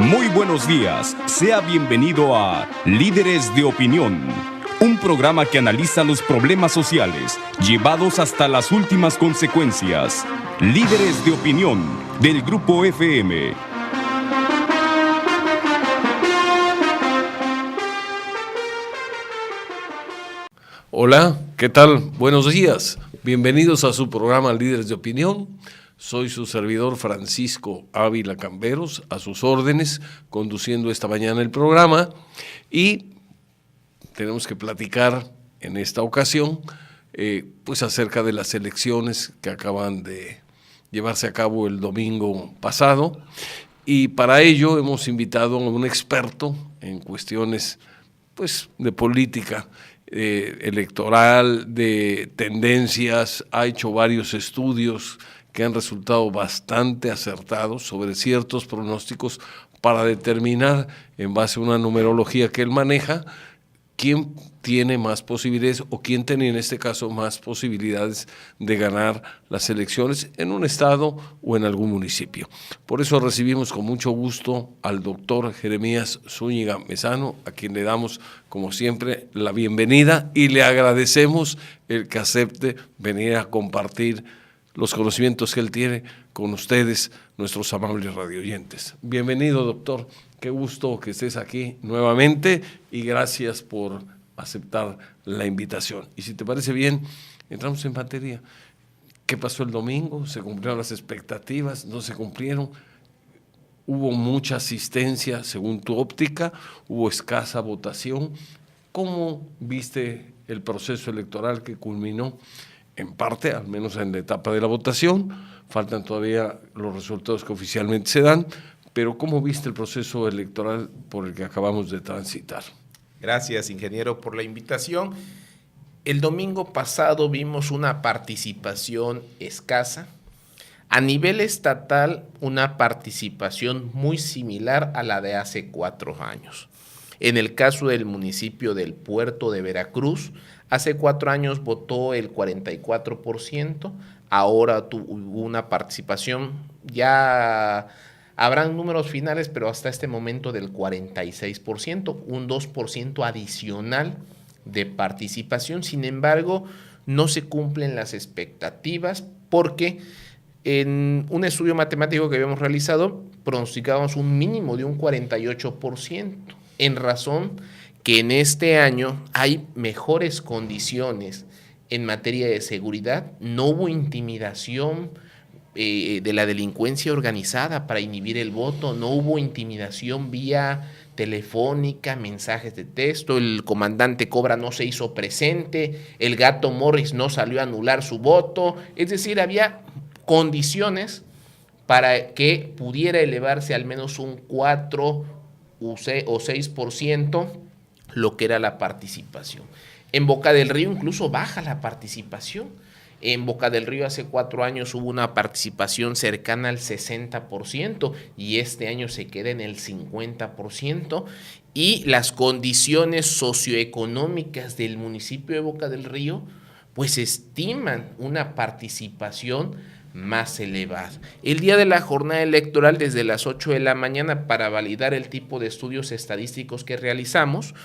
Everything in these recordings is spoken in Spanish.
Muy buenos días, sea bienvenido a Líderes de Opinión, un programa que analiza los problemas sociales llevados hasta las últimas consecuencias. Líderes de Opinión, del Grupo FM. Hola, ¿qué tal? Buenos días. Bienvenidos a su programa Líderes de Opinión. Soy su servidor Francisco Ávila Camberos, a sus órdenes, conduciendo esta mañana el programa. Y tenemos que platicar en esta ocasión pues acerca de las elecciones que acaban de llevarse a cabo el domingo pasado. Y para ello hemos invitado a un experto en cuestiones pues de política electoral, de tendencias. Ha hecho varios estudios que han resultado bastante acertados sobre ciertos pronósticos para determinar, en base a una numerología que él maneja, quién tiene más posibilidades o quién tenía en este caso más posibilidades de ganar las elecciones en un estado o en algún municipio. Por eso recibimos con mucho gusto al doctor Jeremías Zúñiga Mezano, a quien le damos, como siempre, la bienvenida y le agradecemos el que acepte venir a compartir los conocimientos que él tiene con ustedes, nuestros amables radioyentes. Bienvenido, doctor. Qué gusto que estés aquí nuevamente y gracias por aceptar la invitación. Y si te parece bien, entramos en materia. ¿Qué pasó el domingo? ¿Se cumplieron las expectativas? ¿No se cumplieron? ¿Hubo mucha asistencia según tu óptica? ¿Hubo escasa votación? ¿Cómo viste el proceso electoral que culminó en parte, al menos en la etapa de la votación? Faltan todavía los resultados que oficialmente se dan, pero ¿cómo viste el proceso electoral por el que acabamos de transitar? Gracias, ingeniero, por la invitación. El domingo pasado vimos una participación escasa. A nivel estatal, una participación muy similar a la de hace 4 años. En el caso del municipio del Puerto de Veracruz, hace 4 años votó el 44%, ahora tuvo una participación, ya habrán números finales, pero hasta este momento del 46%, un 2% adicional de participación. Sin embargo, no se cumplen las expectativas porque en un estudio matemático que habíamos realizado, pronosticábamos un mínimo de un 48%, en razón que en este año hay mejores condiciones en materia de seguridad. No hubo intimidación de la delincuencia organizada para inhibir el voto, no hubo intimidación vía telefónica, mensajes de texto, el comandante Cobra no se hizo presente, el gato Morris no salió a anular su voto, es decir, había condiciones para que pudiera elevarse al menos un 4 o 6% lo que era la participación. En Boca del Río incluso baja la participación. En Boca del Río hace 4 años hubo una participación cercana al 60% y este año se queda en el 50%, y las condiciones socioeconómicas del municipio de Boca del Río pues estiman una participación más elevada. El día de la jornada electoral, desde las 8 de la mañana, para validar el tipo de estudios estadísticos que realizamos,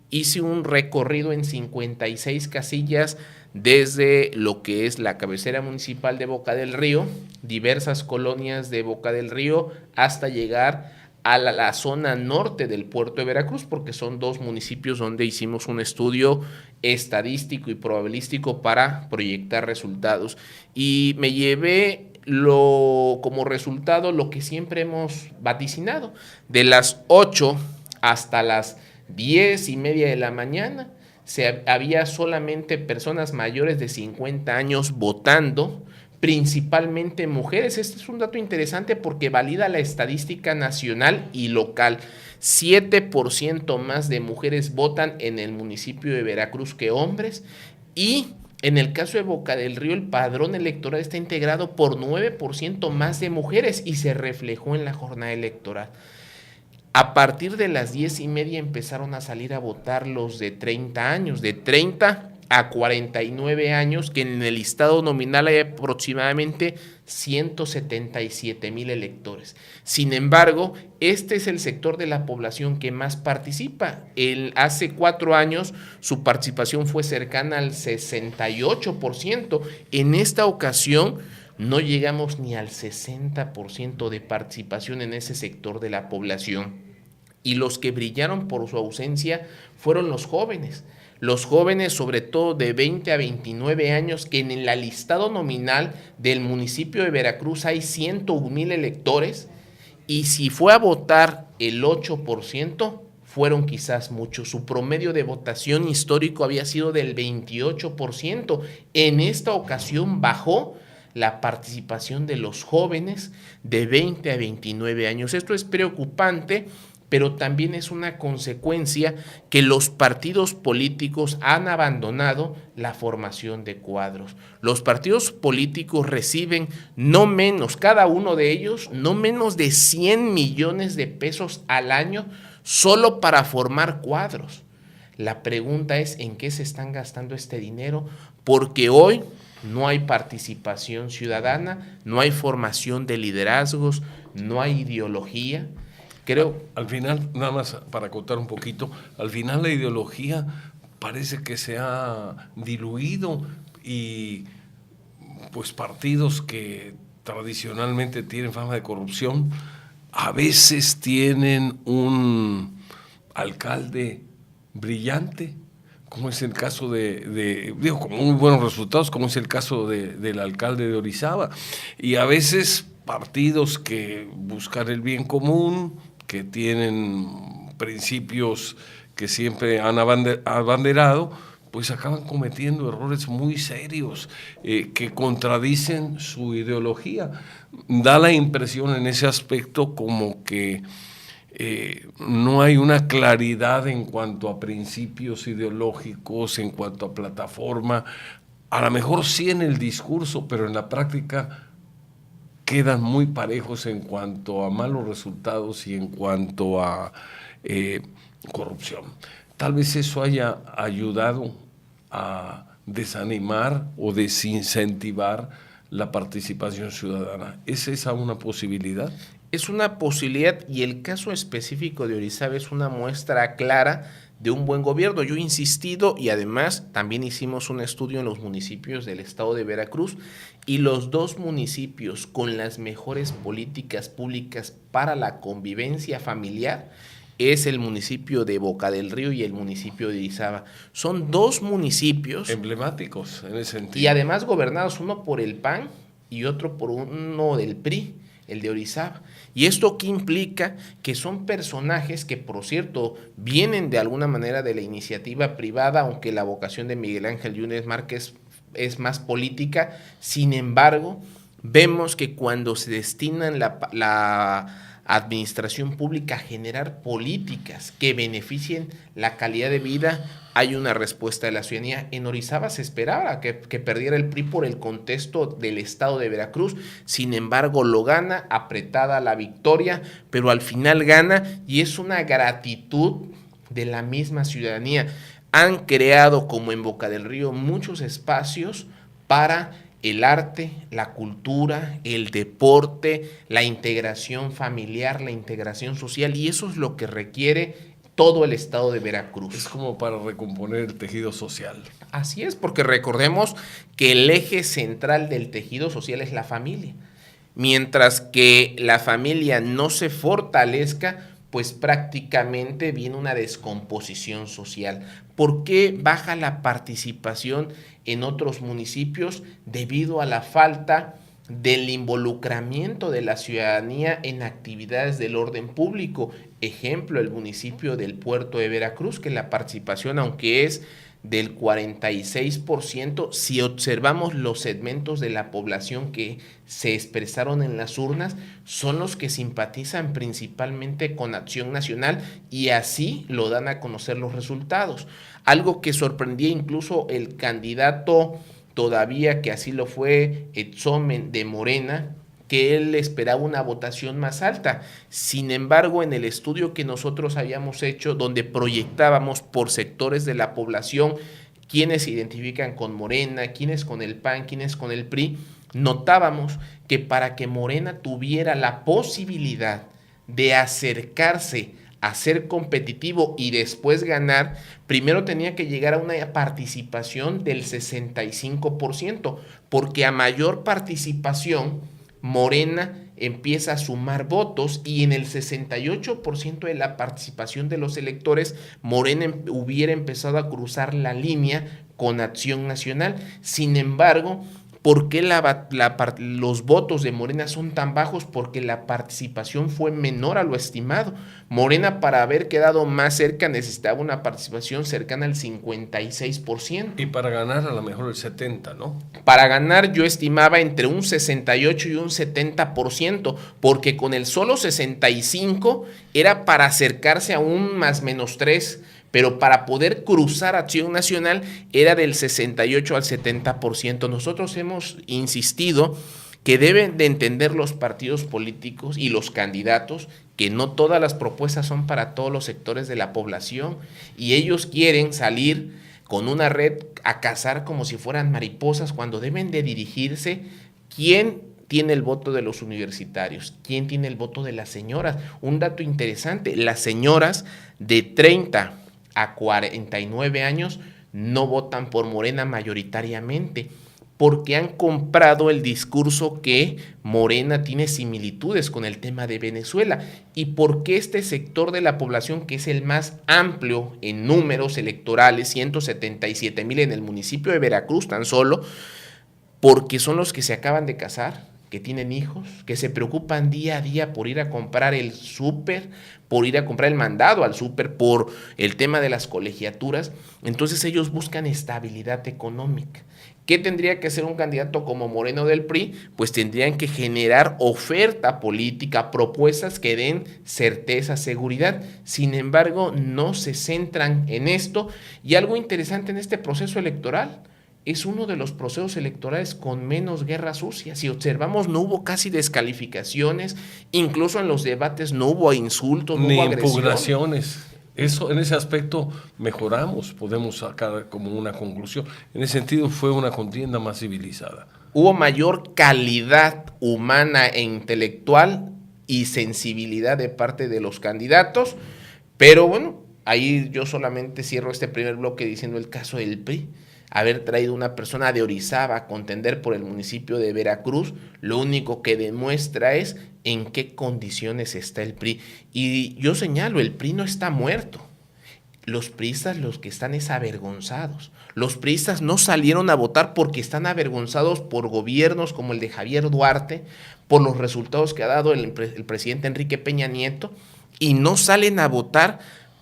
hice un recorrido en 56 casillas desde lo que es la cabecera municipal de Boca del Río, diversas colonias de Boca del Río, hasta llegar a la zona norte del puerto de Veracruz, porque son 2 municipios donde hicimos un estudio estadístico y probabilístico para proyectar resultados. Y me llevé como resultado lo que siempre hemos vaticinado. De las 8 hasta las 10:30 de la mañana, había solamente personas mayores de 50 años votando, principalmente mujeres. Este es un dato interesante porque valida la estadística nacional y local. 7% más de mujeres votan en el municipio de Veracruz que hombres, y en el caso de Boca del Río el padrón electoral está integrado por 9% más de mujeres y se reflejó en la jornada electoral. A partir de las 10:30 empezaron a salir a votar los de 30 años, de 30 a 49 años, que en el listado nominal hay aproximadamente 177,000 electores. Sin embargo, este es el sector de la población que más participa. Hace 4 años su participación fue cercana al 68%. En esta ocasión no llegamos ni al 60% de participación en ese sector de la población. Y los que brillaron por su ausencia fueron los jóvenes. Los jóvenes, sobre todo de 20 a 29 años, que en el listado nominal del municipio de Veracruz hay 101,000 electores, y si fue a votar el 8%, fueron quizás muchos. Su promedio de votación histórico había sido del 28%. En esta ocasión bajó la participación de los jóvenes de 20 a 29 años. Esto es preocupante, pero también es una consecuencia que los partidos políticos han abandonado la formación de cuadros. Los partidos políticos reciben no menos, cada uno de ellos, no menos de 100 millones de pesos al año solo para formar cuadros. La pregunta es, ¿en qué se están gastando este dinero? Porque hoy no hay participación ciudadana, no hay formación de liderazgos, no hay ideología. Creo. Al final, nada más para acotar un poquito, al final la ideología parece que se ha diluido y pues partidos que tradicionalmente tienen fama de corrupción, a veces tienen un alcalde brillante, como es el caso con muy buenos resultados, como es el caso del alcalde de Orizaba, y a veces partidos que buscan el bien común, que tienen principios que siempre han abanderado, pues acaban cometiendo errores muy serios que contradicen su ideología. Da la impresión en ese aspecto como que no hay una claridad en cuanto a principios ideológicos, en cuanto a plataforma. A lo mejor sí en el discurso, pero en la práctica quedan muy parejos en cuanto a malos resultados y en cuanto a corrupción. Tal vez eso haya ayudado a desanimar o desincentivar la participación ciudadana. ¿Es esa una posibilidad? Es una posibilidad, y el caso específico de Orizaba es una muestra clara de un buen gobierno. Yo he insistido, y además también hicimos un estudio en los municipios del estado de Veracruz, y los 2 municipios con las mejores políticas públicas para la convivencia familiar es el municipio de Boca del Río y el municipio de Orizaba. Son 2 municipios emblemáticos en ese sentido. Y además gobernados, uno por el PAN y otro por uno del PRI, el de Orizaba. ¿Y esto qué implica? Que son personajes que, por cierto, vienen de alguna manera de la iniciativa privada, aunque la vocación de Miguel Ángel Yunes Márquez es más política. Sin embargo, vemos que cuando se destinan la administración pública a generar políticas que beneficien la calidad de vida, hay una respuesta de la ciudadanía. En Orizaba se esperaba que perdiera el PRI por el contexto del estado de Veracruz. Sin embargo, lo gana, apretada la victoria, pero al final gana, y es una gratitud de la misma ciudadanía. Han creado, como en Boca del Río, muchos espacios para el arte, la cultura, el deporte, la integración familiar, la integración social, y eso es lo que requiere todo el estado de Veracruz. Es como para recomponer el tejido social. Así es, porque recordemos que el eje central del tejido social es la familia. Mientras que la familia no se fortalezca, pues prácticamente viene una descomposición social. ¿Por qué baja la participación en otros municipios? Debido a la falta del involucramiento de la ciudadanía en actividades del orden público. Ejemplo, el municipio del Puerto de Veracruz, que la participación, aunque es del 46%, si observamos los segmentos de la población que se expresaron en las urnas, son los que simpatizan principalmente con Acción Nacional, y así lo dan a conocer los resultados. Algo que sorprendía incluso el candidato, todavía que así lo fue, Etzomen de Morena, que él esperaba una votación más alta. Sin embargo, en el estudio que nosotros habíamos hecho, donde proyectábamos por sectores de la población quiénes se identifican con Morena, quiénes con el PAN, quiénes con el PRI, notábamos que para que Morena tuviera la posibilidad de acercarse a ser competitivo y después ganar, primero tenía que llegar a una participación del 65%, porque a mayor participación, Morena empieza a sumar votos y en el 68% de la participación de los electores, Morena hubiera empezado a cruzar la línea con Acción Nacional. Sin embargo, ¿por qué los votos de Morena son tan bajos? Porque la participación fue menor a lo estimado. Morena, para haber quedado más cerca, necesitaba una participación cercana al 56%. Y para ganar a lo mejor el 70%, ¿no? Para ganar yo estimaba entre un 68 y un 70%, porque con el solo 65 era para acercarse a un +/-3%. Pero para poder cruzar Acción Nacional era del 68 al 70%. Nosotros hemos insistido que deben de entender los partidos políticos y los candidatos que no todas las propuestas son para todos los sectores de la población y ellos quieren salir con una red a cazar como si fueran mariposas cuando deben de dirigirse. ¿Quién tiene el voto de los universitarios? ¿Quién tiene el voto de las señoras? Un dato interesante, las señoras de 30 a 49 años no votan por Morena mayoritariamente, porque han comprado el discurso que Morena tiene similitudes con el tema de Venezuela y porque este sector de la población, que es el más amplio en números electorales, 177,000 en el municipio de Veracruz tan solo, porque son los que se acaban de casar, que tienen hijos, que se preocupan día a día por ir a comprar el súper, por ir a comprar el mandado al súper, por el tema de las colegiaturas. Entonces ellos buscan estabilidad económica. ¿Qué tendría que hacer un candidato como Moreno del PRI? Pues tendrían que generar oferta política, propuestas que den certeza, seguridad. Sin embargo, no se centran en esto. Y algo interesante en este proceso electoral, es uno de los procesos electorales con menos guerra sucia. Si observamos, no hubo casi descalificaciones, incluso en los debates no hubo insultos, no hubo agresiones. Impugnaciones. Eso, en ese aspecto mejoramos, podemos sacar como una conclusión. En ese sentido fue una contienda más civilizada. Hubo mayor calidad humana e intelectual y sensibilidad de parte de los candidatos, pero bueno, ahí yo solamente cierro este primer bloque diciendo el caso del PRI. Haber traído una persona de Orizaba a contender por el municipio de Veracruz, lo único que demuestra es en qué condiciones está el PRI. Y yo señalo, el PRI no está muerto. Los priistas los que están es avergonzados. Los priistas no salieron a votar porque están avergonzados por gobiernos como el de Javier Duarte, por los resultados que ha dado el presidente Enrique Peña Nieto, y no salen a votar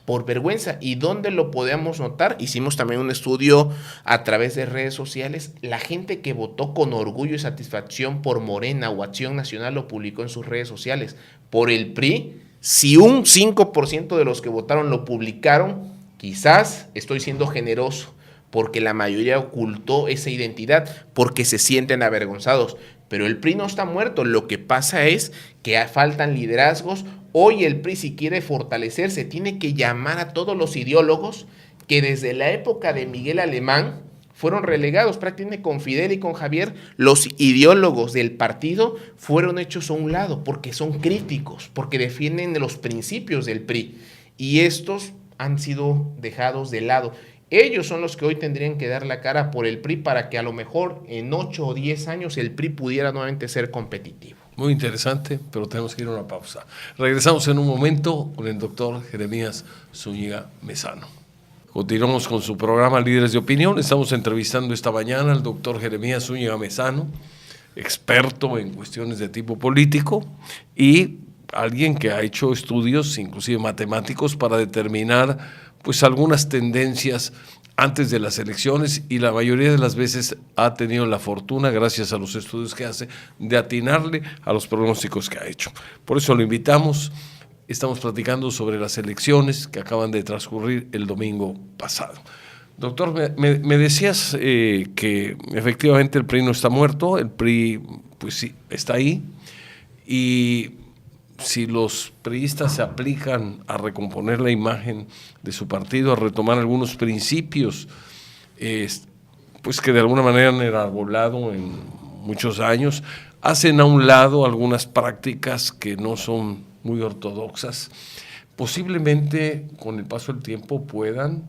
por vergüenza. ¿Y dónde lo podemos notar? Hicimos también un estudio a través de redes sociales. La gente que votó con orgullo y satisfacción por Morena o Acción Nacional lo publicó en sus redes sociales. Por el PRI, si un 5% de los que votaron lo publicaron, quizás estoy siendo generoso, porque la mayoría ocultó esa identidad, porque se sienten avergonzados. Pero el PRI no está muerto. Lo que pasa es que faltan liderazgos. Hoy el PRI, si quiere fortalecerse, tiene que llamar a todos los ideólogos que desde la época de Miguel Alemán fueron relegados. Prácticamente con Fidel y con Javier, los ideólogos del partido fueron hechos a un lado porque son críticos, porque defienden los principios del PRI. Y estos han sido dejados de lado. Ellos son los que hoy tendrían que dar la cara por el PRI para que a lo mejor en 8 o 10 años el PRI pudiera nuevamente ser competitivo. Muy interesante, pero tenemos que ir a una pausa. Regresamos en un momento con el doctor Jeremías Zúñiga Mezano. Continuamos con su programa Líderes de Opinión. Estamos entrevistando esta mañana al doctor Jeremías Zúñiga Mezano, experto en cuestiones de tipo político y alguien que ha hecho estudios, inclusive matemáticos, para determinar pues algunas tendencias antes de las elecciones y la mayoría de las veces ha tenido la fortuna, gracias a los estudios que hace, de atinarle a los pronósticos que ha hecho. Por eso lo invitamos. Estamos platicando sobre las elecciones que acaban de transcurrir el domingo pasado. Doctor, me decías que efectivamente el PRI no está muerto, el PRI pues sí está ahí, y si los priistas se aplican a recomponer la imagen de su partido, a retomar algunos principios pues que de alguna manera han enarbolado en muchos años, hacen a un lado algunas prácticas que no son muy ortodoxas, posiblemente con el paso del tiempo puedan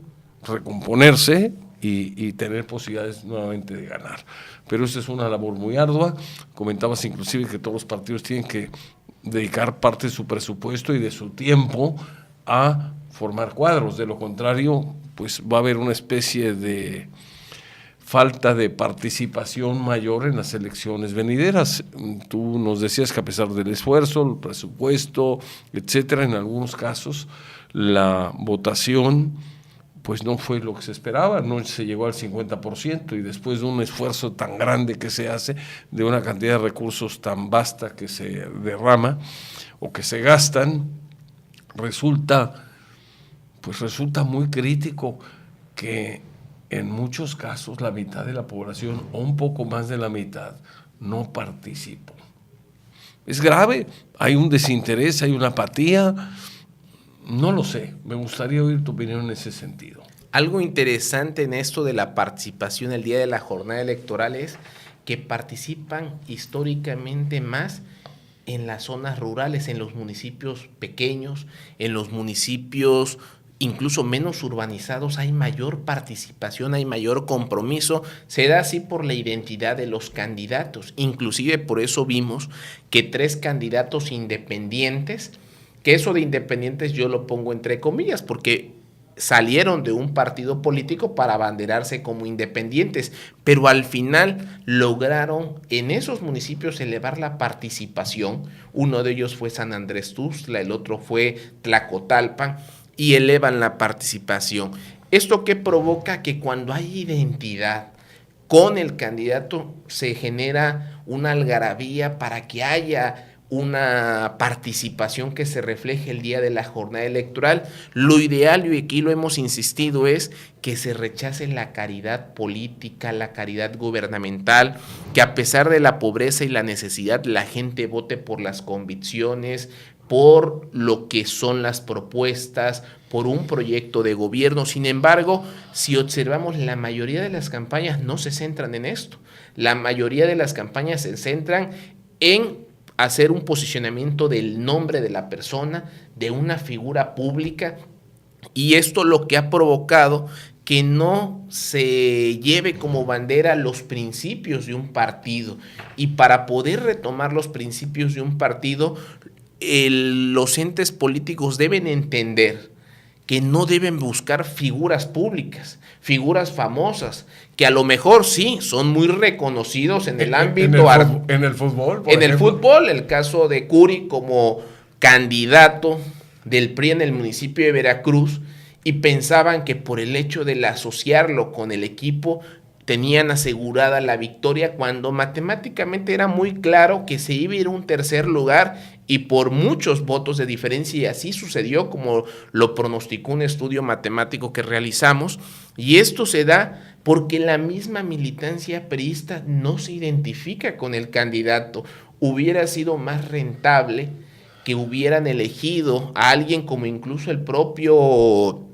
recomponerse y tener posibilidades nuevamente de ganar. Pero esa es una labor muy ardua. Comentabas inclusive que todos los partidos tienen que dedicar parte de su presupuesto y de su tiempo a formar cuadros. De lo contrario, pues va a haber una especie de falta de participación mayor en las elecciones venideras. Tú nos decías que a pesar del esfuerzo, el presupuesto, etcétera, en algunos casos la votación pues no fue lo que se esperaba, no se llegó al 50%, y después de un esfuerzo tan grande que se hace, de una cantidad de recursos tan vasta que se derrama o que se gastan, resulta muy crítico que en muchos casos la mitad de la población, o un poco más de la mitad, no participó. Es grave, hay un desinterés, hay una apatía. No lo sé, me gustaría oír tu opinión en ese sentido. Algo interesante en esto de la participación el día de la jornada electoral es que participan históricamente más en las zonas rurales, en los municipios pequeños, en los municipios incluso menos urbanizados. Hay mayor participación, hay mayor compromiso. Se da así por la identidad de los candidatos. Inclusive por eso vimos que 3 candidatos independientes, que eso de independientes yo lo pongo entre comillas, porque salieron de un partido político para abanderarse como independientes, pero al final lograron en esos municipios elevar la participación. Uno de ellos fue San Andrés Tuxtla, el otro fue Tlacotalpan, y elevan la participación. ¿Esto qué provoca? Que cuando hay identidad con el candidato se genera una algarabía para que haya una participación que se refleje el día de la jornada electoral. Lo ideal, y aquí lo hemos insistido, es que se rechace la caridad política, la caridad gubernamental, que a pesar de la pobreza y la necesidad, la gente vote por las convicciones, por lo que son las propuestas, por un proyecto de gobierno. Sin embargo, si observamos, la mayoría de las campañas no se centran en esto. La mayoría de las campañas se centran en hacer un posicionamiento del nombre de la persona, de una figura pública, y esto lo que ha provocado que no se lleve como bandera los principios de un partido. Y para poder retomar los principios de un partido, los entes políticos deben entender que no deben buscar figuras públicas, figuras famosas, que a lo mejor sí son muy reconocidos en el ámbito en el fútbol, en el fútbol, el caso de Curi como candidato del PRI en el municipio de Veracruz, y pensaban que por el hecho de asociarlo con el equipo tenían asegurada la victoria, cuando matemáticamente era muy claro que se iba a ir a un tercer lugar y por muchos votos de diferencia, y así sucedió como lo pronosticó un estudio matemático que realizamos. Y esto se da porque la misma militancia priista no se identifica con el candidato. Hubiera sido más rentable que hubieran elegido a alguien como incluso el propio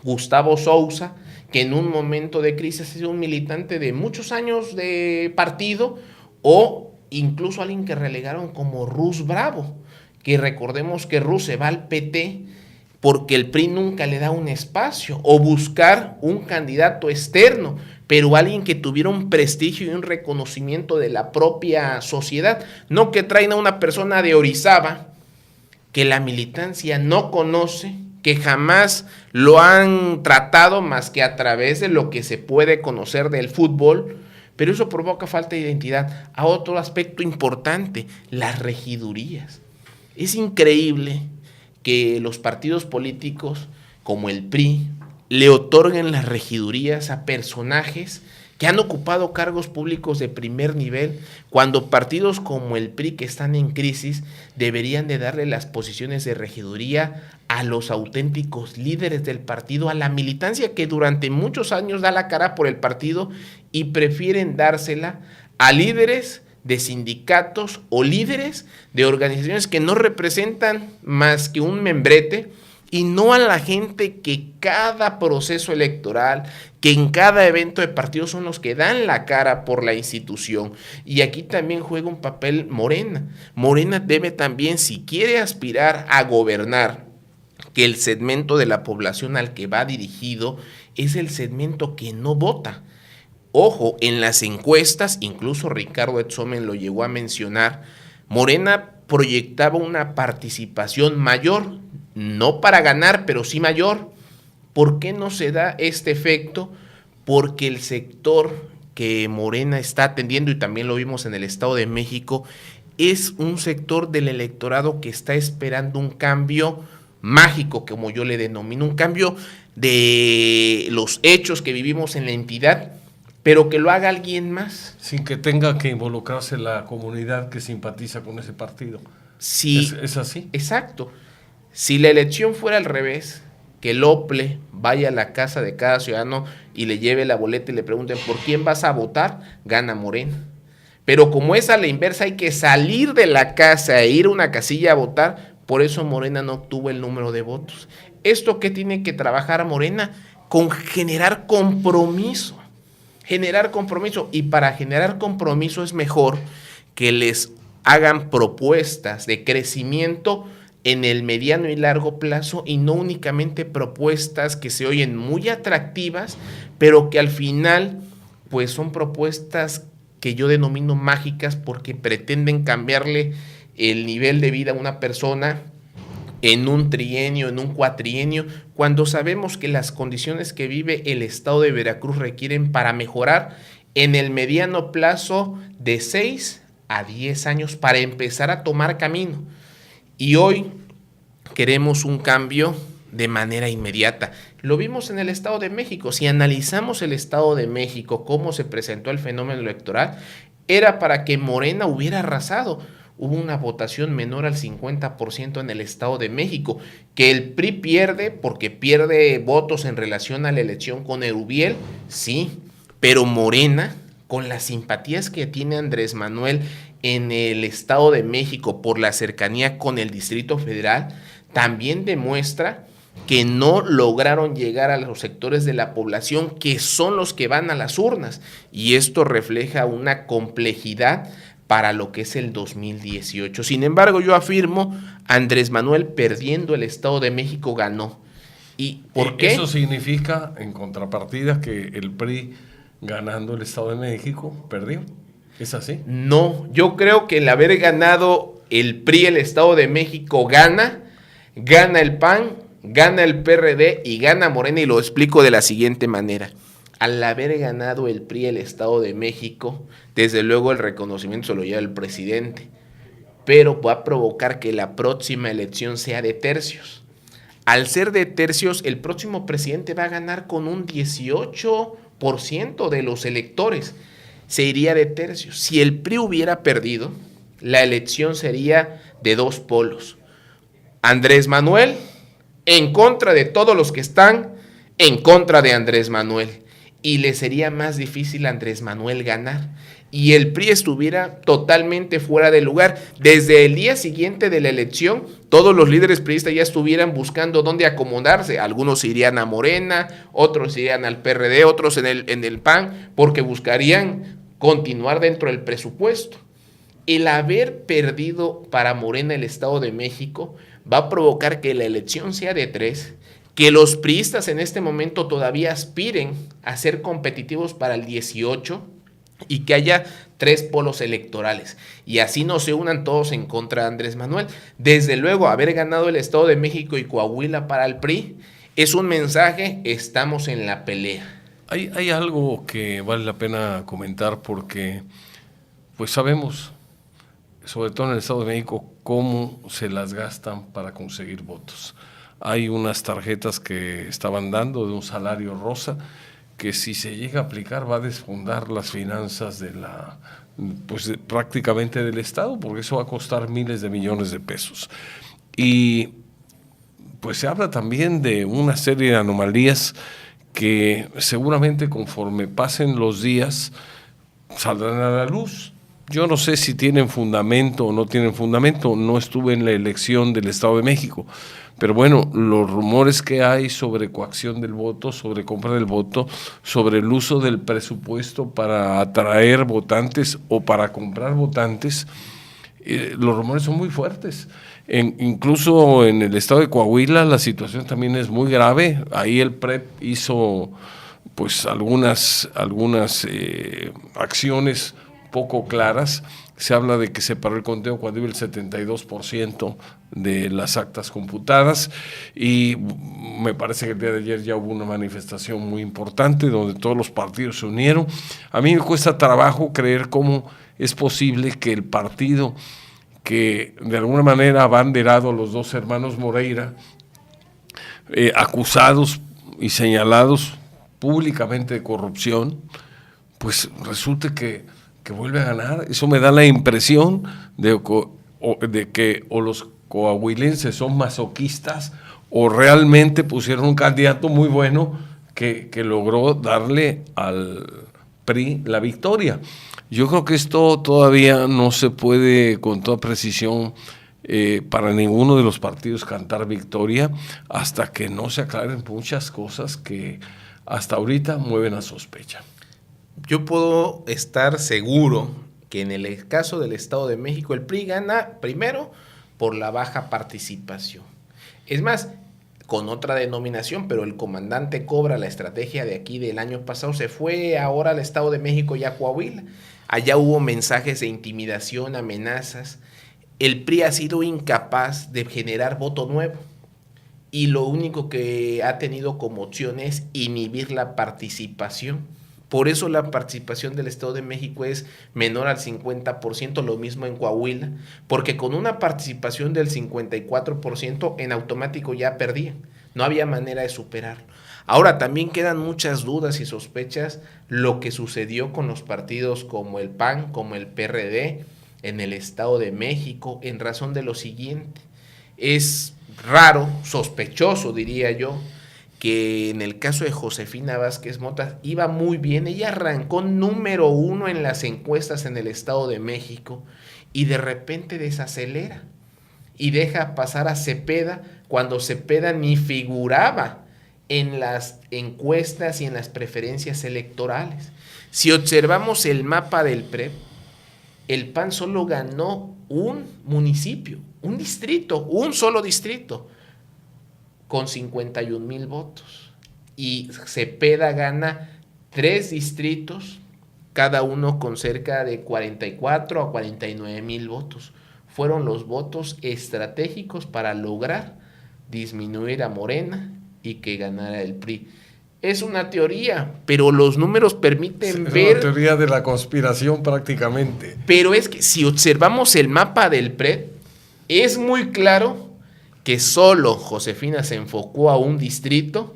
Gustavo Sousa, que en un momento de crisis ha sido un militante de muchos años de partido, o incluso alguien que relegaron como Rus Bravo, que recordemos que Rus se va al PT porque el PRI nunca le da un espacio, o buscar un candidato externo, pero alguien que tuviera un prestigio y un reconocimiento de la propia sociedad, no que traen a una persona de Orizaba que la militancia no conoce, que jamás lo han tratado más que a través de lo que se puede conocer del fútbol, pero eso provoca falta de identidad. A otro aspecto importante, las regidurías. Es increíble que los partidos políticos como el PRI le otorguen las regidurías a personajes que han ocupado cargos públicos de primer nivel, cuando partidos como el PRI, que están en crisis, deberían de darle las posiciones de regiduría a los auténticos líderes del partido, a la militancia que durante muchos años da la cara por el partido, y prefieren dársela a líderes de sindicatos o líderes de organizaciones que no representan más que un membrete, y no a la gente que cada proceso electoral, que en cada evento de partido son los que dan la cara por la institución. Y aquí también juega un papel Morena. Morena debe también, si quiere aspirar a gobernar, que el segmento de la población al que va dirigido es el segmento que no vota. Ojo, en las encuestas, incluso Ricardo Etzomen lo llegó a mencionar, Morena proyectaba una participación mayor, no para ganar, pero sí mayor. ¿Por qué no se da este efecto? Porque el sector que Morena está atendiendo, y también lo vimos en el Estado de México, es un sector del electorado que está esperando un cambio mágico, como yo le denomino, un cambio de los hechos que vivimos en la entidad, pero que lo haga alguien más. Sin que tenga que involucrarse la comunidad que simpatiza con ese partido. Sí, ¿Es así? Exacto. Si la elección fuera al revés, que el OPLE vaya a la casa de cada ciudadano y le lleve la boleta y le pregunten ¿por quién vas a votar?, gana Morena. Pero como es a la inversa, hay que salir de la casa e ir a una casilla a votar, por eso Morena no obtuvo el número de votos. ¿Esto qué tiene que trabajar Morena? Con generar compromiso. Generar compromiso. Y para generar compromiso es mejor que les hagan propuestas de crecimiento en el mediano y largo plazo, y no únicamente propuestas que se oyen muy atractivas, pero que al final pues son propuestas que yo denomino mágicas, porque pretenden cambiarle el nivel de vida a una persona en un trienio, en un cuatrienio, cuando sabemos que las condiciones que vive el estado de Veracruz requieren para mejorar en el mediano plazo de 6 a 10 años para empezar a tomar camino. Y hoy queremos un cambio de manera inmediata. Lo vimos en el Estado de México. Si analizamos el Estado de México, cómo se presentó el fenómeno electoral, era para que Morena hubiera arrasado. Hubo una votación menor al 50% en el Estado de México, que el PRI pierde porque pierde votos en relación a la elección con Erubiel, sí, pero Morena, con las simpatías que tiene Andrés Manuel en el Estado de México por la cercanía con el Distrito Federal, también demuestra que no lograron llegar a los sectores de la población que son los que van a las urnas, y esto refleja una complejidad para lo que es el 2018. Sin embargo, yo afirmo, Andrés Manuel perdiendo el Estado de México ganó. ¿Y por qué? Eso significa, en contrapartida, que el PRI ganando el Estado de México perdió. ¿Es así? No, yo creo que el haber ganado el PRI el Estado de México gana el PAN, gana el PRD y gana Morena, y lo explico de la siguiente manera. Al haber ganado el PRI el Estado de México, desde luego el reconocimiento se lo lleva el presidente, pero va a provocar que la próxima elección sea de tercios. Al ser de tercios, el próximo presidente va a ganar con un 18% de los electores. Se iría de tercios. Si el PRI hubiera perdido, la elección sería de dos polos. Andrés Manuel en contra de todos los que están en contra de Andrés Manuel. Y le sería más difícil a Andrés Manuel ganar. Y el PRI estuviera totalmente fuera de lugar. Desde el día siguiente de la elección, todos los líderes priistas ya estuvieran buscando dónde acomodarse. Algunos irían a Morena, otros irían al PRD, otros en el PAN, porque buscarían continuar dentro del presupuesto. El haber perdido para Morena el Estado de México va a provocar que la elección sea de 3, que los priistas en este momento todavía aspiren a ser competitivos para el 18 y que haya 3 polos electorales, y así no se unan todos en contra de Andrés Manuel. Desde luego, haber ganado el Estado de México y Coahuila para el PRI es un mensaje: estamos en la pelea. Hay algo que vale la pena comentar, porque pues sabemos, sobre todo en el Estado de México, cómo se las gastan para conseguir votos. Hay unas tarjetas que estaban dando de un salario rosa, que si se llega a aplicar va a desfondar las finanzas de prácticamente del Estado, porque eso va a costar miles de millones de pesos. Y pues se habla también de una serie de anomalías que seguramente conforme pasen los días saldrán a la luz. Yo no sé si tienen fundamento o no tienen fundamento, no estuve en la elección del Estado de México, pero bueno, los rumores que hay sobre coacción del voto, sobre compra del voto, sobre el uso del presupuesto para atraer votantes o para comprar votantes, los rumores son muy fuertes. Incluso en el estado de Coahuila la situación también es muy grave. Ahí el PREP hizo pues algunas acciones poco claras. Se habla de que se paró el conteo cuando iba el 72% de las actas computadas, y me parece que el día de ayer ya hubo una manifestación muy importante donde todos los partidos se unieron. A mí me cuesta trabajo creer cómo es posible que el partido que de alguna manera ha abanderado a los dos hermanos Moreira, acusados y señalados públicamente de corrupción, pues resulte que vuelve a ganar. Eso me da la impresión de que o los coahuilenses son masoquistas o realmente pusieron un candidato muy bueno que logró darle al PRI la victoria. Yo creo que esto todavía no se puede con toda precisión para ninguno de los partidos cantar victoria hasta que no se aclaren muchas cosas que hasta ahorita mueven a sospecha. Yo puedo estar seguro que en el caso del Estado de México el PRI gana primero por la baja participación. Es más, con otra denominación, pero el comandante Cobra, la estrategia de aquí del año pasado, se fue ahora al Estado de México y a Coahuila. Allá hubo mensajes de intimidación, amenazas. El PRI ha sido incapaz de generar voto nuevo y lo único que ha tenido como opción es inhibir la participación. Por eso la participación del Estado de México es menor al 50%, lo mismo en Coahuila, porque con una participación del 54% en automático ya perdían, no había manera de superarlo. Ahora también quedan muchas dudas y sospechas lo que sucedió con los partidos como el PAN, como el PRD en el Estado de México, en razón de lo siguiente. Es raro, sospechoso diría yo, que en el caso de Josefina Vázquez Mota iba muy bien. Ella arrancó número 1 en las encuestas en el Estado de México y de repente desacelera y deja pasar a Cepeda cuando Cepeda ni figuraba en las encuestas y en las preferencias electorales. Si observamos el mapa del PREP, el PAN solo ganó un municipio, un distrito, un solo distrito, con 51,000 votos. Y Cepeda gana 3 distritos, cada uno con cerca de 44 a 49,000 votos. Fueron los votos estratégicos para lograr disminuir a Morena y que ganara el PRI. Es una teoría, pero los números permiten ver... Es una teoría de la conspiración prácticamente. Pero es que si observamos el mapa del PREP, es muy claro que solo Josefina se enfocó a un distrito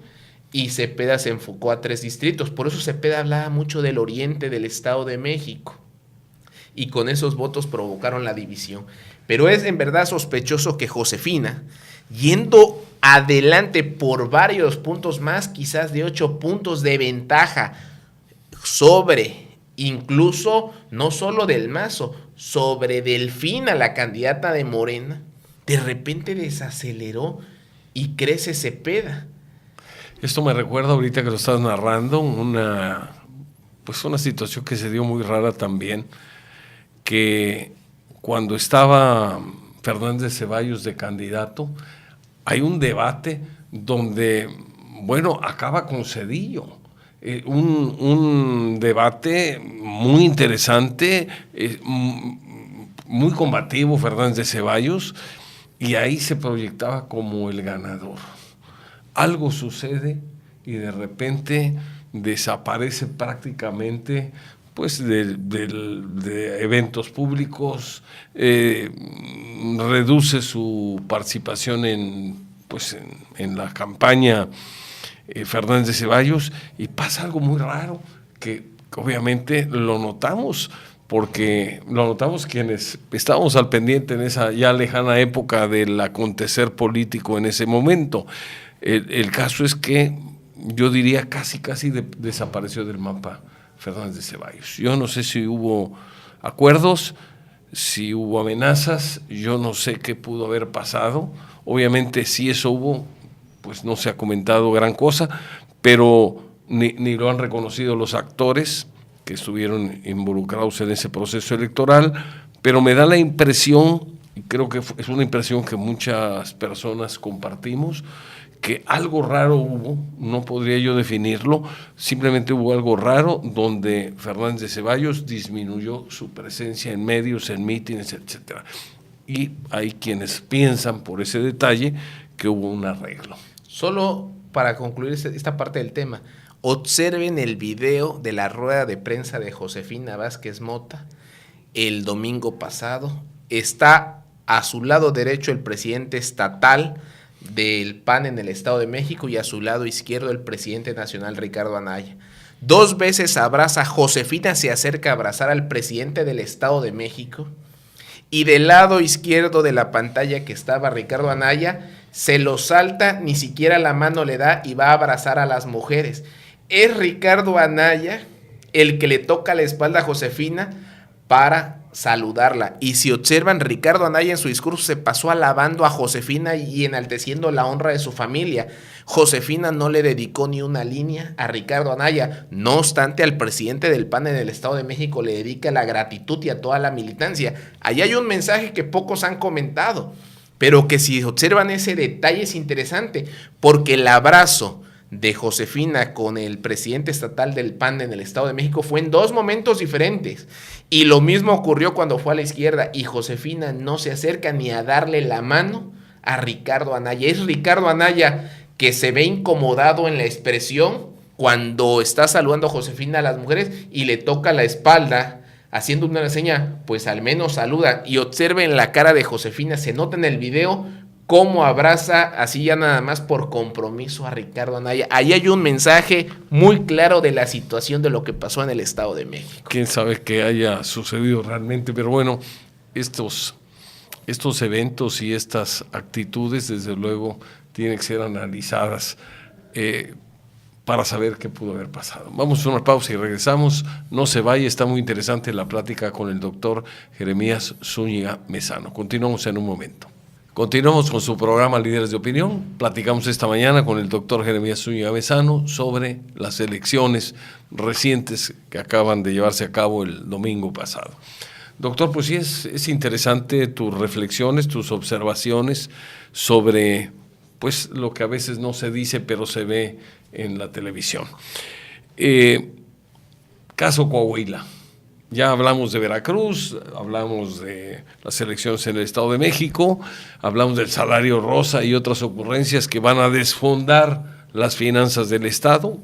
y Cepeda se enfocó a 3 distritos. Por eso Cepeda hablaba mucho del oriente del Estado de México. Y con esos votos provocaron la división. Pero es en verdad sospechoso que Josefina, yendo adelante por varios puntos más, quizás de 8 puntos de ventaja sobre, incluso no solo del Mazo, sobre Delfina, la candidata de Morena, de repente desaceleró y crece Cepeda. Esto me recuerda ahorita que lo estás narrando, una situación que se dio muy rara también, que cuando estaba Fernández Ceballos de candidato, hay un debate donde, acaba con Zedillo. Un debate muy interesante, muy combativo Fernández de Ceballos, y ahí se proyectaba como el ganador. Algo sucede y de repente desaparece prácticamente de eventos públicos, reduce su participación en la campaña Fernández de Ceballos, y pasa algo muy raro que obviamente lo notamos, porque lo notamos quienes estábamos al pendiente en esa ya lejana época del acontecer político en ese momento. El caso es que yo diría casi desapareció del mapa Fernández de Ceballos. Yo no sé si hubo acuerdos, si hubo amenazas, yo no sé qué pudo haber pasado. Obviamente si eso hubo, pues no se ha comentado gran cosa, pero ni lo han reconocido los actores que estuvieron involucrados en ese proceso electoral, pero me da la impresión, y creo que es una impresión que muchas personas compartimos, que algo raro hubo, no podría yo definirlo, simplemente hubo algo raro donde Fernández de Ceballos disminuyó su presencia en medios, en mítines, etcétera. Y hay quienes piensan por ese detalle que hubo un arreglo. Solo para concluir esta parte del tema, observen el video de la rueda de prensa de Josefina Vázquez Mota el domingo pasado. Está a su lado derecho el presidente estatal del PAN en el Estado de México y a su lado izquierdo el presidente nacional Ricardo Anaya. 2 veces abraza, Josefina se acerca a abrazar al presidente del Estado de México y del lado izquierdo de la pantalla que estaba Ricardo Anaya, se lo salta, ni siquiera la mano le da y va a abrazar a las mujeres. Es Ricardo Anaya el que le toca la espalda a Josefina para saludarla. Y si observan, Ricardo Anaya en su discurso se pasó alabando a Josefina y enalteciendo la honra de su familia. Josefina no le dedicó ni una línea a Ricardo Anaya. No obstante, al presidente del PAN en el Estado de México le dedica la gratitud y a toda la militancia. Ahí hay un mensaje que pocos han comentado, pero que si observan ese detalle es interesante, porque el abrazo de Josefina con el presidente estatal del PAN en el Estado de México fue en 2 momentos diferentes. Y lo mismo ocurrió cuando fue a la izquierda y Josefina no se acerca ni a darle la mano a Ricardo Anaya. Es Ricardo Anaya que se ve incomodado en la expresión cuando está saludando a Josefina a las mujeres y le toca la espalda haciendo una seña, pues al menos saluda. Y observen la cara de Josefina, se nota en el video cómo abraza así ya nada más por compromiso a Ricardo Anaya. Ahí hay un mensaje muy claro de la situación de lo que pasó en el Estado de México. Quién sabe qué haya sucedido realmente, pero bueno, estos eventos y estas actitudes desde luego tienen que ser analizadas para saber qué pudo haber pasado. Vamos a una pausa y regresamos. No se vaya, está muy interesante la plática con el doctor Jeremías Zúñiga Mezano. Continuamos en un momento. Continuamos con su programa Líderes de Opinión. Platicamos esta mañana con el doctor Jeremías Zúñiga Mezano sobre las elecciones recientes que acaban de llevarse a cabo el domingo pasado. Doctor, pues sí es interesante tus reflexiones, tus observaciones sobre pues lo que a veces no se dice pero se ve en la televisión. Caso Coahuila. Ya hablamos de Veracruz, hablamos de las elecciones en el Estado de México, hablamos del salario rosa y otras ocurrencias que van a desfondar las finanzas del Estado.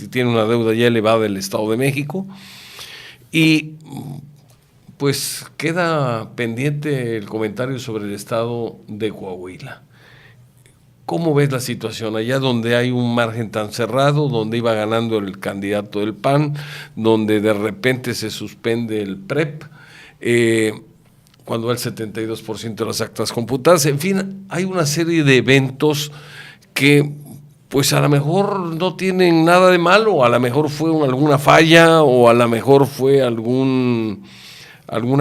Tiene una deuda ya elevada el Estado de México. Y pues queda pendiente el comentario sobre el Estado de Coahuila. ¿Cómo ves la situación allá donde hay un margen tan cerrado, donde iba ganando el candidato del PAN, donde de repente se suspende el PREP, cuando hay el 72% de las actas computadas? En fin, hay una serie de eventos que pues a lo mejor no tienen nada de malo, a lo mejor fue alguna falla o a lo mejor fue alguna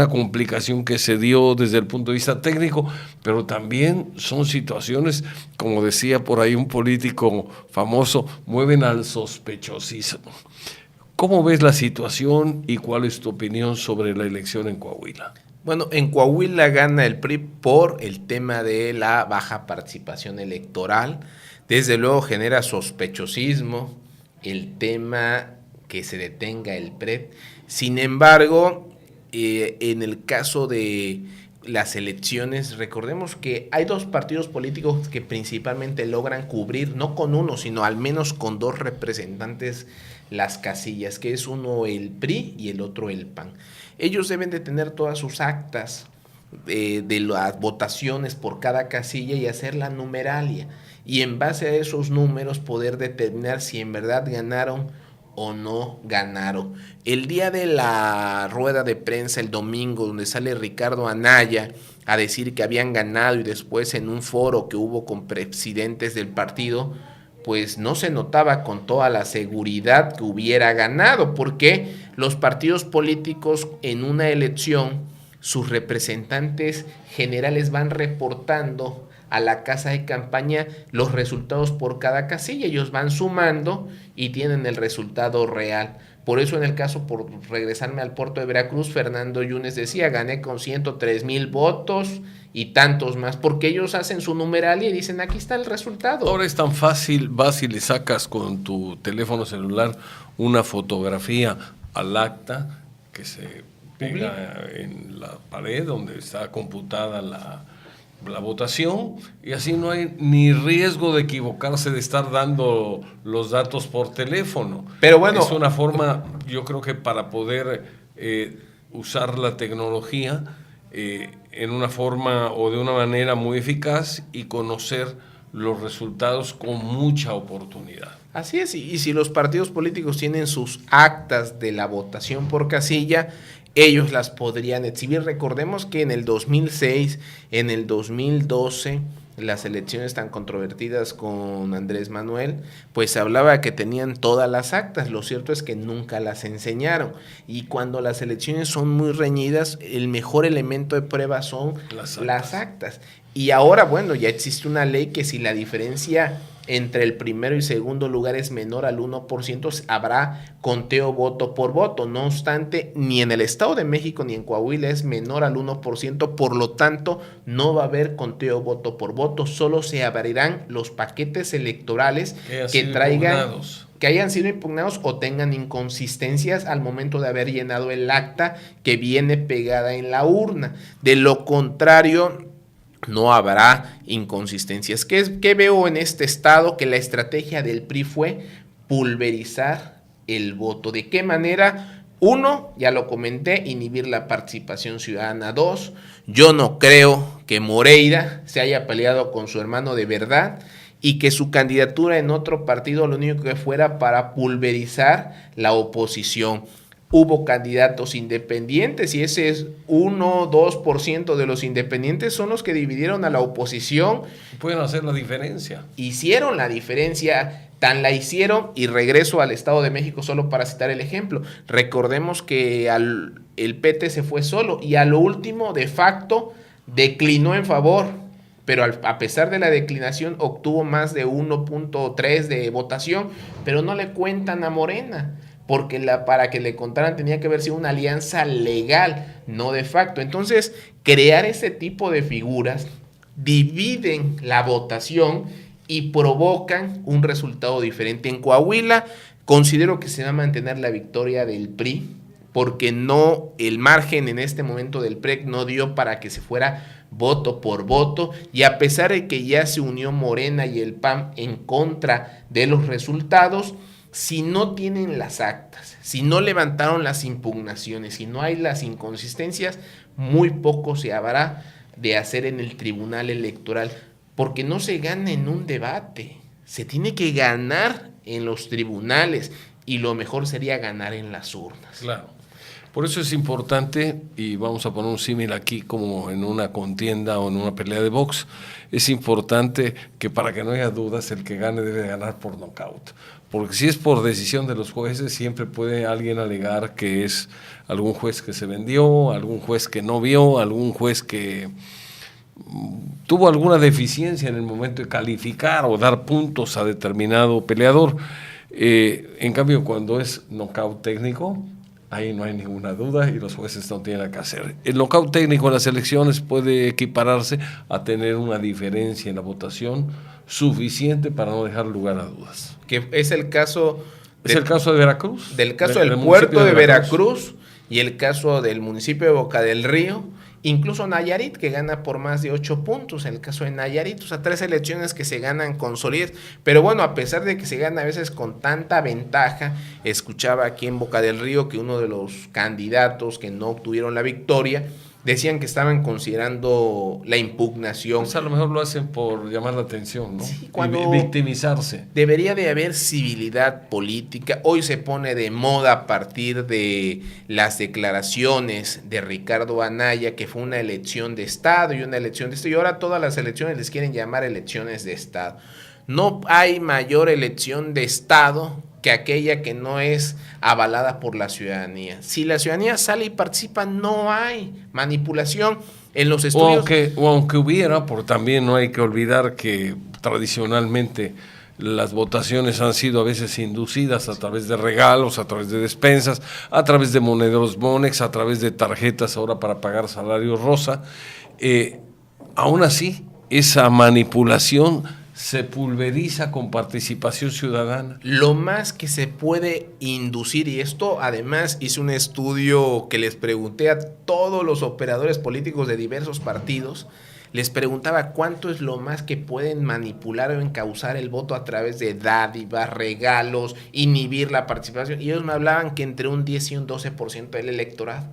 complicación que se dio desde el punto de vista técnico, pero también son situaciones, como decía por ahí un político famoso, mueven al sospechosismo. ¿Cómo ves la situación y cuál es tu opinión sobre la elección en Coahuila? Bueno, en Coahuila gana el PRI por el tema de la baja participación electoral. Desde luego genera sospechosismo el tema que se detenga el PREP. Sin embargo, en el caso de las elecciones, recordemos que hay 2 partidos políticos que principalmente logran cubrir, no con uno, sino al menos con 2 representantes las casillas, que es uno el PRI y el otro el PAN. Ellos deben de tener todas sus actas de las votaciones por cada casilla y hacer la numeralia, y en base a esos números poder determinar si en verdad ganaron o no ganaron. El día de la rueda de prensa el domingo, donde sale Ricardo Anaya a decir que habían ganado, y después en un foro que hubo con presidentes del partido, pues no se notaba con toda la seguridad que hubiera ganado, porque los partidos políticos en una elección, sus representantes generales van reportando a la casa de campaña los resultados por cada casilla, ellos van sumando y tienen el resultado real. Por eso en el caso, por regresarme al puerto de Veracruz, Fernando Yunes decía, gané con 103,000 votos y tantos más, porque ellos hacen su numeral y dicen, aquí está el resultado. Ahora es tan fácil, vas y le sacas con tu teléfono celular una fotografía al acta que se pega en la pared donde está computada la votación, y así no hay ni riesgo de equivocarse, de estar dando los datos por teléfono. Pero bueno, es una forma, yo creo que para poder usar la tecnología en una forma o de una manera muy eficaz y conocer los resultados con mucha oportunidad. Así es, y si los partidos políticos tienen sus actas de la votación por casilla, ellos las podrían exhibir. Recordemos que en el 2006, en el 2012, las elecciones tan controvertidas con Andrés Manuel, pues se hablaba que tenían todas las actas. Lo cierto es que nunca las enseñaron. Y cuando las elecciones son muy reñidas, el mejor elemento de prueba son las actas. Y ahora, bueno, ya existe una ley que si la diferencia entre el primero y segundo lugar es menor al 1%, habrá conteo voto por voto. No obstante, ni en el Estado de México ni en Coahuila es menor al 1%, por lo tanto, no va a haber conteo voto por voto, solo se abrirán los paquetes electorales que traigan, que hayan sido impugnados o tengan inconsistencias al momento de haber llenado el acta que viene pegada en la urna. De lo contrario, no habrá inconsistencias. ¿Qué veo en este estado? Que la estrategia del PRI fue pulverizar el voto. ¿De qué manera? 1, ya lo comenté, inhibir la participación ciudadana. 2, yo no creo que Moreira se haya peleado con su hermano de verdad y que su candidatura en otro partido lo único que fuera para pulverizar la oposición. Hubo candidatos independientes y ese es 1-2% de los independientes son los que dividieron a la oposición. Pueden hacer la diferencia. Hicieron la diferencia, tan la hicieron, y regreso al Estado de México solo para citar el ejemplo. Recordemos que el PT se fue solo y a lo último, de facto, declinó en favor, pero a pesar de la declinación obtuvo más de 1.3 de votación, pero no le cuentan a Morena, porque para que le contaran tenía que haber sido una alianza legal, no de facto. Entonces, crear ese tipo de figuras dividen la votación y provocan un resultado diferente. En Coahuila considero que se va a mantener la victoria del PRI, porque no, el margen en este momento del PREC no dio para que se fuera voto por voto, y a pesar de que ya se unió Morena y el PAN en contra de los resultados, si no tienen las actas, si no levantaron las impugnaciones, si no hay las inconsistencias, muy poco se habrá de hacer en el Tribunal Electoral, porque no se gana en un debate, se tiene que ganar en los tribunales y lo mejor sería ganar en las urnas. Claro. Por eso es importante, y vamos a poner un símil aquí como en una contienda o en una pelea de box, es importante que para que no haya dudas el que gane debe ganar por nocaut. Porque si es por decisión de los jueces, siempre puede alguien alegar que es algún juez que se vendió, algún juez que no vio, algún juez que tuvo alguna deficiencia en el momento de calificar o dar puntos a determinado peleador. En cambio, cuando es nocaut técnico, ahí no hay ninguna duda y los jueces no tienen nada que hacer. El nocaut técnico en las elecciones puede equipararse a tener una diferencia en la votación suficiente para no dejar lugar a dudas. Que es el caso... ¿Es el caso de Veracruz? Del caso del puerto de Veracruz y el caso del municipio de Boca del Río, incluso Nayarit, que gana por más de 8 puntos, en el caso de Nayarit, o sea, 3 elecciones que se ganan con solidez, pero bueno, a pesar de que se gana a veces con tanta ventaja, escuchaba aquí en Boca del Río que uno de los candidatos que no obtuvieron la victoria, decían que estaban considerando la impugnación. Pues a lo mejor lo hacen por llamar la atención, ¿no? Sí, y victimizarse. Debería de haber civilidad política. Hoy se pone de moda a partir de las declaraciones de Ricardo Anaya, que fue una elección de Estado y una elección de Estado, y ahora todas las elecciones les quieren llamar elecciones de Estado. No hay mayor elección de Estado que aquella que no es avalada por la ciudadanía. Si la ciudadanía sale y participa, no hay manipulación en los estudios. O aunque hubiera, porque también no hay que olvidar que tradicionalmente las votaciones han sido a veces inducidas a través de regalos, a través de despensas, a través de monederos Monex, a través de tarjetas ahora para pagar salarios rosa. Aún así, esa manipulación se pulveriza con participación ciudadana. Lo más que se puede inducir, y esto además hice un estudio que les pregunté a todos los operadores políticos de diversos partidos, les preguntaba cuánto es lo más que pueden manipular o encauzar el voto a través de dádivas, regalos, inhibir la participación, y ellos me hablaban que entre un 10 y un 12% del electorado.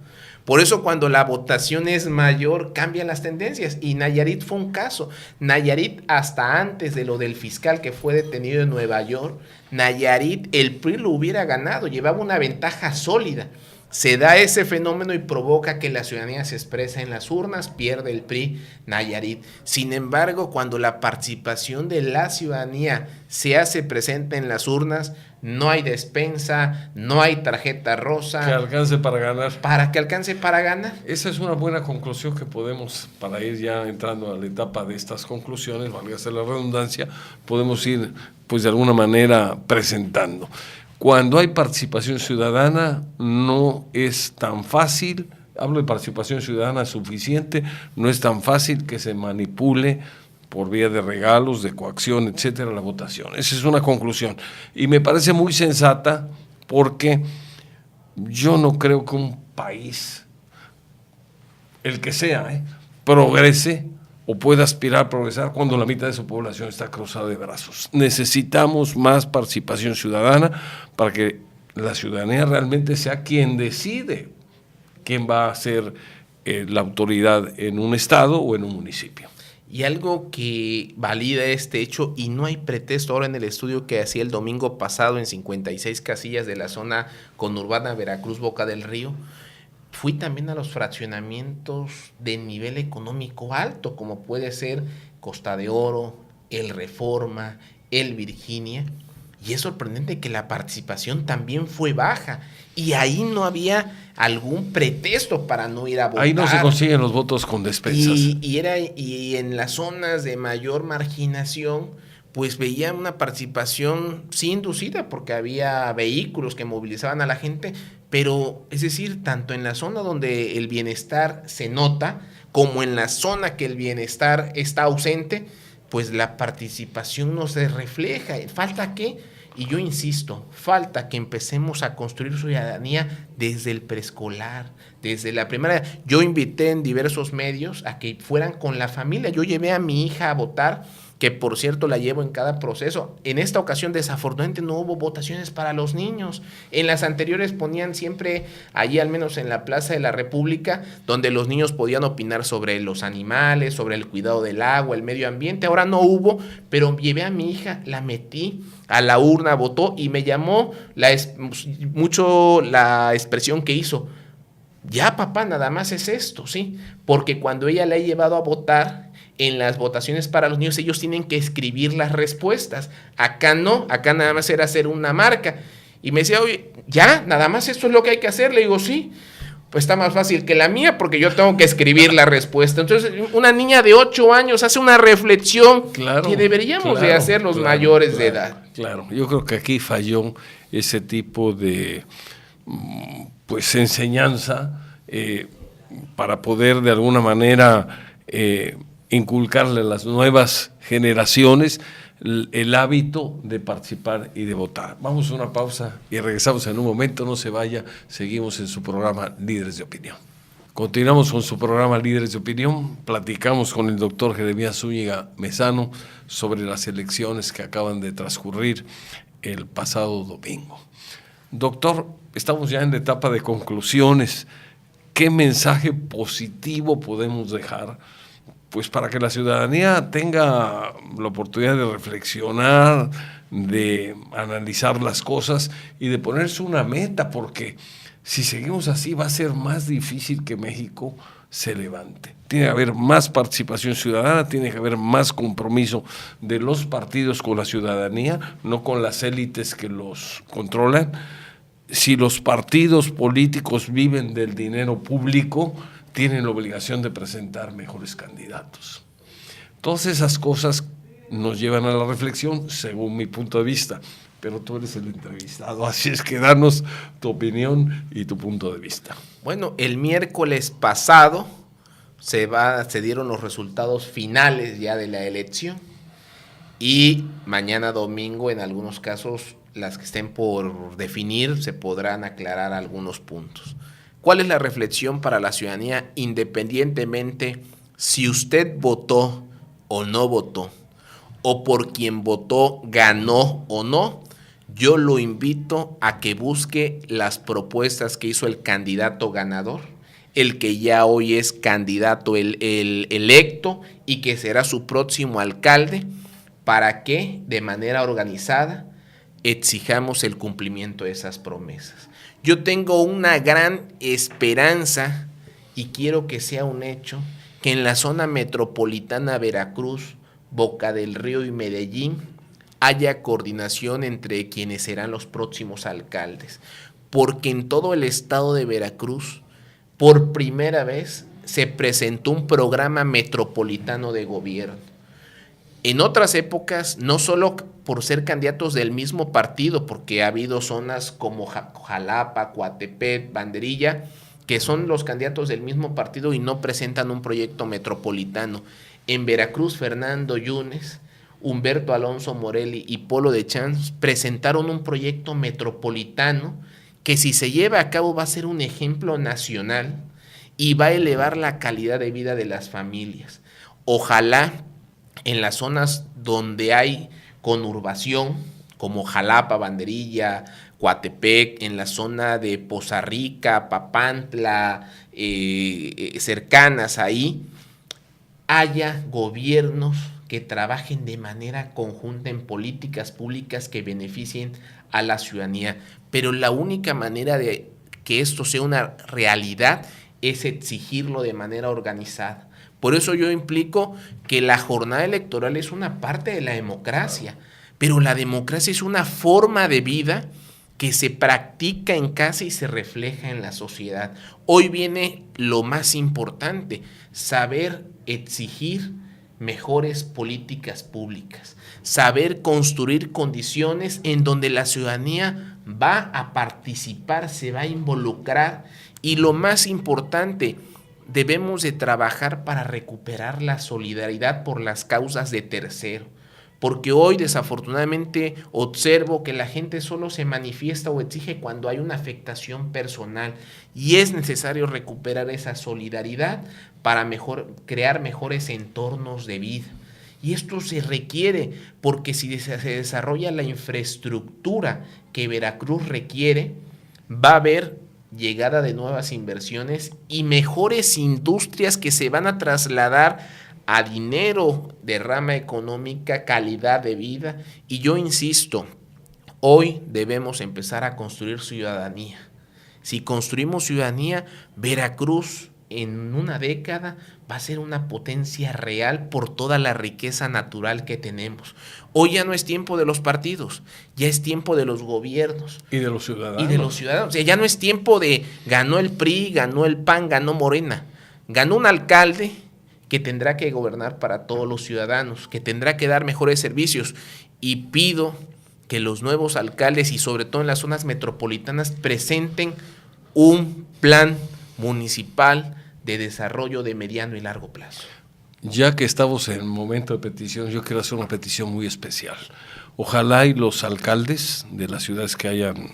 Por eso cuando la votación es mayor cambian las tendencias, y Nayarit fue un caso. Nayarit, hasta antes de lo del fiscal que fue detenido en Nueva York, Nayarit el PRI lo hubiera ganado, llevaba una ventaja sólida. Se da ese fenómeno y provoca que la ciudadanía se exprese en las urnas, pierde el PRI Nayarit. Sin embargo, cuando la participación de la ciudadanía se hace presente en las urnas, no hay despensa, no hay tarjeta rosa. Que alcance para ganar. Para que alcance para ganar. Esa es una buena conclusión que podemos, para ir ya entrando a la etapa de estas conclusiones, válgase la redundancia, podemos ir pues de alguna manera presentando. Cuando hay participación ciudadana no es tan fácil, hablo de participación ciudadana suficiente, no es tan fácil que se manipule por vía de regalos, de coacción, etcétera, la votación. Esa es una conclusión. Y me parece muy sensata porque yo no creo que un país, el que sea, progrese o pueda aspirar a progresar cuando la mitad de su población está cruzada de brazos. Necesitamos más participación ciudadana para que la ciudadanía realmente sea quien decide quién va a ser la autoridad en un estado o en un municipio. Y algo que valida este hecho, y no hay pretexto ahora en el estudio que hacía el domingo pasado en 56 casillas de la zona conurbana Veracruz, Boca del Río, fui también a los fraccionamientos de nivel económico alto, como puede ser Costa de Oro, el Reforma, el Virginia, y es sorprendente que la participación también fue baja, y ahí no había algún pretexto para no ir a votar. Ahí no se consiguen los votos con despensas. Y en las zonas de mayor marginación, pues veía una participación sí inducida, porque había vehículos que movilizaban a la gente, pero es decir, tanto en la zona donde el bienestar se nota, como en la zona que el bienestar está ausente, pues la participación no se refleja. ¿Falta qué? Y yo insisto, falta que empecemos a construir ciudadanía desde el preescolar, desde la primera. Yo invité en diversos medios a que fueran con la familia. Yo llevé a mi hija a votar, que por cierto la llevo en cada proceso. En esta ocasión desafortunadamente no hubo votaciones para los niños. En las anteriores ponían siempre allí, al menos en la Plaza de la República, donde los niños podían opinar sobre los animales, sobre el cuidado del agua, el medio ambiente. Ahora no hubo, pero llevé a mi hija, la metí a la urna, votó, y me llamó mucho la expresión que hizo. Ya, papá, nada más es esto, ¿sí? Porque cuando ella la he llevado a votar, en las votaciones para los niños, ellos tienen que escribir las respuestas. Acá no, acá nada más era hacer una marca. Y me decía, oye, ¿ya? ¿Nada más esto es lo que hay que hacer? Le digo, sí. Pues está más fácil que la mía, porque yo tengo que escribir la respuesta. Entonces, una niña de 8 años hace una reflexión que deberíamos de hacer los mayores de edad. Claro, yo creo que aquí falló ese tipo de pues enseñanza para poder de alguna manera inculcarle a las nuevas generaciones el hábito de participar y de votar. Vamos a una pausa y regresamos en un momento, no se vaya, seguimos en su programa Líderes de Opinión. Continuamos con su programa Líderes de Opinión, platicamos con el doctor Jeremías Zúñiga Mezano sobre las elecciones que acaban de transcurrir el pasado domingo. Doctor, estamos ya en la etapa de conclusiones. ¿Qué mensaje positivo podemos dejar? Pues para que la ciudadanía tenga la oportunidad de reflexionar, de analizar las cosas y de ponerse una meta, porque si seguimos así va a ser más difícil que México se levante. Tiene que haber más participación ciudadana, tiene que haber más compromiso de los partidos con la ciudadanía, no con las élites que los controlan. Si los partidos políticos viven del dinero público, tienen la obligación de presentar mejores candidatos. Todas esas cosas nos llevan a la reflexión, según mi punto de vista, pero tú eres el entrevistado, así es que danos tu opinión y tu punto de vista. Bueno, el miércoles pasado se dieron los resultados finales ya de la elección y mañana domingo, en algunos casos, las que estén por definir, se podrán aclarar algunos puntos. ¿Cuál es la reflexión para la ciudadanía, independientemente si usted votó o no votó, o por quien votó ganó o no? Yo lo invito a que busque las propuestas que hizo el candidato ganador, el que ya hoy es candidato el electo y que será su próximo alcalde, para que de manera organizada exijamos el cumplimiento de esas promesas. Yo tengo una gran esperanza y quiero que sea un hecho que en la zona metropolitana Veracruz, Boca del Río y Medellín haya coordinación entre quienes serán los próximos alcaldes, porque en todo el estado de Veracruz, por primera vez, se presentó un programa metropolitano de gobierno. En otras épocas, no solo por ser candidatos del mismo partido, porque ha habido zonas como Jalapa, Coatepec, Banderilla, que son los candidatos del mismo partido y no presentan un proyecto metropolitano. En Veracruz, Fernando Yunes, Humberto Alonso Morelli y Polo de Champs presentaron un proyecto metropolitano que, si se lleva a cabo, va a ser un ejemplo nacional y va a elevar la calidad de vida de las familias. Ojalá en las zonas donde hay conurbación, como Jalapa, Banderilla, Coatepec, en la zona de Poza Rica, Papantla, cercanas ahí, haya gobiernos que trabajen de manera conjunta en políticas públicas que beneficien a la ciudadanía. Pero la única manera de que esto sea una realidad es exigirlo de manera organizada. Por eso yo implico que la jornada electoral es una parte de la democracia, pero la democracia es una forma de vida que se practica en casa y se refleja en la sociedad. Hoy viene lo más importante, saber exigir mejores políticas públicas, saber construir condiciones en donde la ciudadanía va a participar, se va a involucrar, y lo más importante, debemos de trabajar para recuperar la solidaridad por las causas de tercero, porque hoy desafortunadamente observo que la gente solo se manifiesta o exige cuando hay una afectación personal, y es necesario recuperar esa solidaridad para crear mejores entornos de vida. Y esto se requiere porque si se desarrolla la infraestructura que Veracruz requiere, va a haber llegada de nuevas inversiones y mejores industrias que se van a trasladar a dinero, derrama económica, calidad de vida. Y yo insisto, hoy debemos empezar a construir ciudadanía. Si construimos ciudadanía, Veracruz en una década va a ser una potencia real por toda la riqueza natural que tenemos. Hoy ya no es tiempo de los partidos, ya es tiempo de los gobiernos. Y de los ciudadanos. O sea, ya no es tiempo de ganó el PRI, ganó el PAN, ganó Morena. Ganó un alcalde que tendrá que gobernar para todos los ciudadanos, que tendrá que dar mejores servicios. Y pido que los nuevos alcaldes, y sobre todo en las zonas metropolitanas, presenten un plan municipal de desarrollo de mediano y largo plazo. Ya que estamos en el momento de petición, yo quiero hacer una petición muy especial. Ojalá y los alcaldes de las ciudades que hayan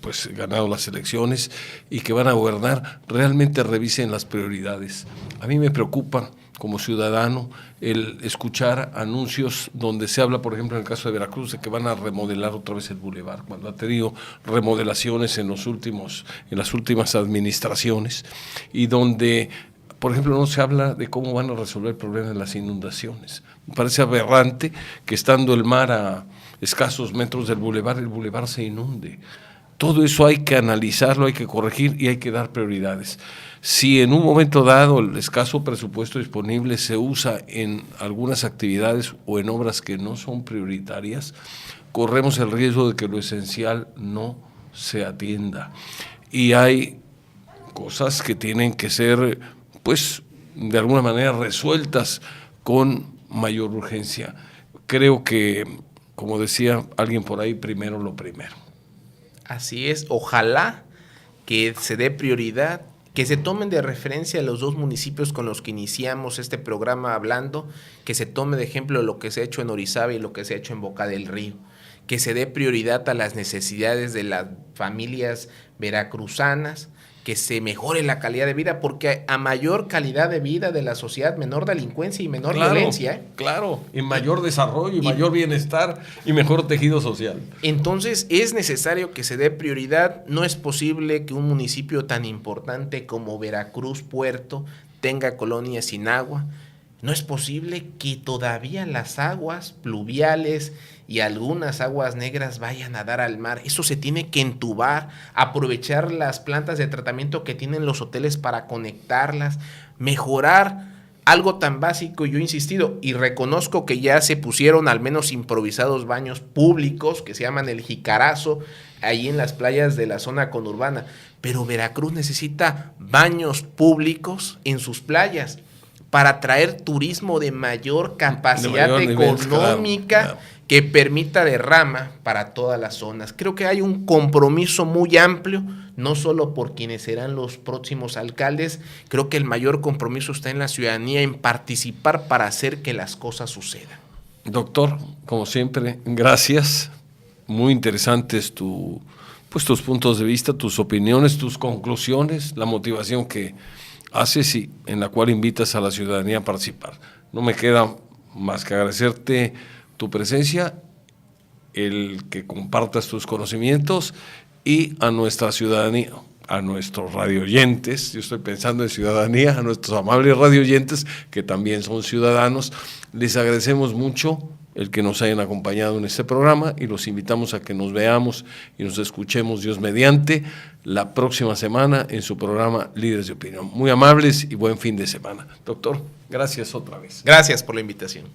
pues ganado las elecciones y que van a gobernar realmente revisen las prioridades. A mí me preocupa como ciudadano el escuchar anuncios donde se habla, por ejemplo, en el caso de Veracruz, de que van a remodelar otra vez el bulevar, cuando ha tenido remodelaciones en las últimas administraciones, y donde, por ejemplo, no se habla de cómo van a resolver el problema de las inundaciones. Me parece aberrante que, estando el mar a escasos metros del bulevar, el bulevar se inunde. Todo eso hay que analizarlo, hay que corregir y hay que dar prioridades. Si en un momento dado el escaso presupuesto disponible se usa en algunas actividades o en obras que no son prioritarias, corremos el riesgo de que lo esencial no se atienda. Y hay cosas que tienen que ser, pues, de alguna manera resueltas con mayor urgencia. Creo que, como decía alguien por ahí, primero lo primero. Así es, ojalá que se dé prioridad, que se tomen de referencia los dos municipios con los que iniciamos este programa hablando, que se tome de ejemplo lo que se ha hecho en Orizaba y lo que se ha hecho en Boca del Río, que se dé prioridad a las necesidades de las familias veracruzanas, que se mejore la calidad de vida, porque a mayor calidad de vida de la sociedad, menor delincuencia y menor violencia. Claro, y mayor desarrollo, y mayor bienestar, y mejor tejido social. Entonces es necesario que se dé prioridad. No es posible que un municipio tan importante como Veracruz Puerto tenga colonias sin agua. No es posible que todavía las aguas pluviales y algunas aguas negras vayan a dar al mar. Eso se tiene que entubar, aprovechar las plantas de tratamiento que tienen los hoteles para conectarlas, mejorar algo tan básico. Yo he insistido y reconozco que ya se pusieron al menos improvisados baños públicos que se llaman el Jicarazo, ahí en las playas de la zona conurbana, pero Veracruz necesita baños públicos en sus playas para atraer turismo de mayor capacidad económica, claro, que permita derrama para todas las zonas. Creo que hay un compromiso muy amplio, no solo por quienes serán los próximos alcaldes, creo que el mayor compromiso está en la ciudadanía, en participar para hacer que las cosas sucedan. Doctor, como siempre, gracias. Muy interesantes tus puntos de vista, tus opiniones, tus conclusiones, la motivación que haces y en la cual invitas a la ciudadanía a participar. No me queda más que agradecerte tu presencia, el que compartas tus conocimientos y a nuestra ciudadanía, a nuestros radioyentes, yo estoy pensando en ciudadanía, a nuestros amables radioyentes que también son ciudadanos, les agradecemos mucho el que nos hayan acompañado en este programa y los invitamos a que nos veamos y nos escuchemos, Dios mediante, la próxima semana en su programa Líderes de Opinión. Muy amables y buen fin de semana. Doctor, gracias otra vez. Gracias por la invitación.